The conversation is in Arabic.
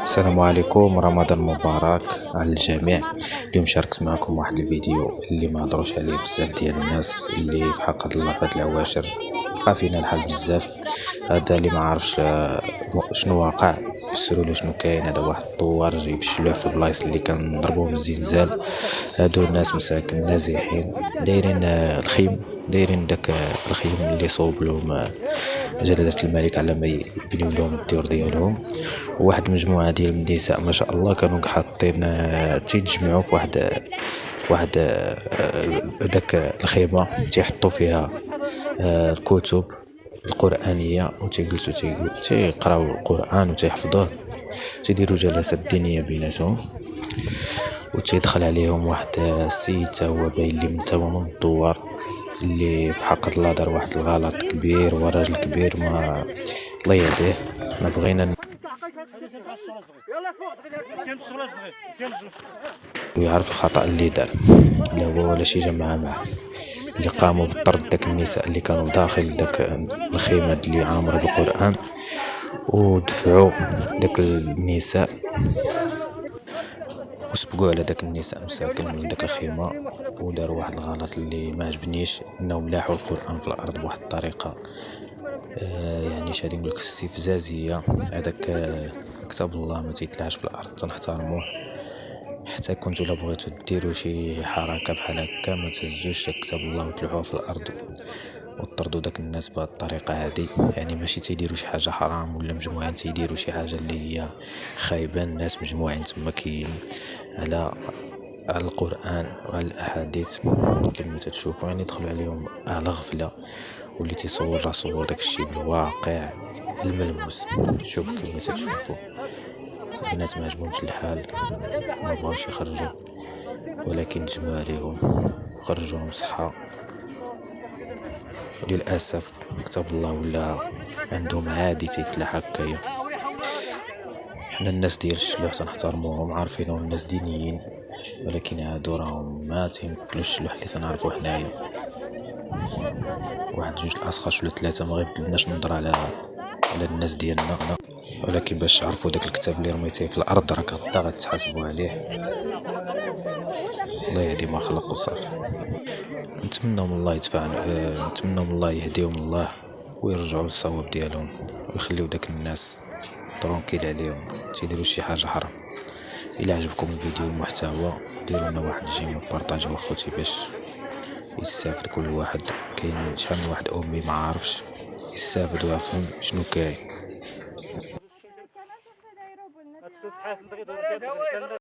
السلام عليكم، رمضان مبارك على الجميع. اليوم شاركت معكم واحد الفيديو اللي ما هضروش عليه بزاف ديال الناس، اللي في حق الله فهاد العواشر بقى فينا الحال بزاف. هذا اللي ما عارفش شنو واقع، فسروا له شنو كاين. هذا واحد الطوار جاي يفشلوه في البلايص اللي كنضربوهم الزلزال. هادو الناس مساكن نازحين دايرين الخيم، دايرين داك الخيم اللي صوب لهم جلالة الملك على ما يبنيو لهم الديور ديالهم. وواحد مجموعة ديال النساء ما شاء الله كانوا حاطين تيتجمعوا في واحد داك الخيمة، تيحطوا فيها الكتب القرآنية وتيجلسوا تيقراو القرآن وتيحفظوه، تيديروا جلسات دينية بيناتهم. وتيدخل عليهم واحد السيد تا هو باين لي من الدوار، اللي في حق الله دار واحد الغلط كبير، وراجل كبير ما الله يهديه. حنا بغينا ويعرف الخطأ اللي دار، لا هو ولا شي جماعة معه، اللي قاموا بطرد داك النساء اللي كانوا داخل داك الخيمة اللي عامرة بالقرآن، ودفعوا داك النساء وسبقوا على داك النساء مساكن من داك الخيمة. وداروا واحد الغلط اللي ما عجبنيش، انهم لاحوا القرآن في الارض بواحد الطريقة يعني شادي نقولك استفزازية. هذاك كتاب الله ما تيتلاش في الارض، تنحترموه. حتى كنتو لا بغيتو ديروا شي حركة بحال هكا ما تهزوش كتاب الله وتلوحوه في الارض وطردوا داك الناس بهذه الطريقة هذه. يعني ماشي تيديروا شي حاجة حرام ولا مجموعين تيديروا شي حاجة اللي هي خايبة. الناس مجموعين تما كاين على القرآن وعلى الأحاديث كما تتشوفوا، يعني دخلوا عليهم على غفلة، واللي تيصور راه صور داك الشيء بالواقع الملموس. شوف كما تتشوفوا البنات ما عجبهمش الحال، ما بغاوش يخرجوا، ولكن تجمعوا عليهم وخرجوهم صحة. للأسف كتاب الله ولا عندهم عادي تيتلاح هكايا. حنا الناس ديال الشلوح تنحترموهم، عارفينهم الناس دينيين، ولكن هادو راهم ما تيمثلوش الشلوح اللي تنعرفو حنايا. واحد جوج الاشخاص ولا ثلاثة ما غيبدلناش نهضر على الناس ديالنا، ولكن باش تعرفوا داك الكتاب اللي رميتيه في الارض راه غدا غتحاسبوا عليه. الله يهدي ما خلق وصافي. نتمنى من الله نتمنى من الله يهديهم الله ويرجعوا للصواب ديالهم، ويخليو داك الناس ترونكيل عليهم تيديروا شي حاجه حرام. الى عجبكم الفيديو والمحتوى ديروا لنا واحد جيم وبارطاجيو اخوتي باش يستافد كل واحد. كاين شحال من واحد امي ما عارفش يستافد ويفهم شنو كاين.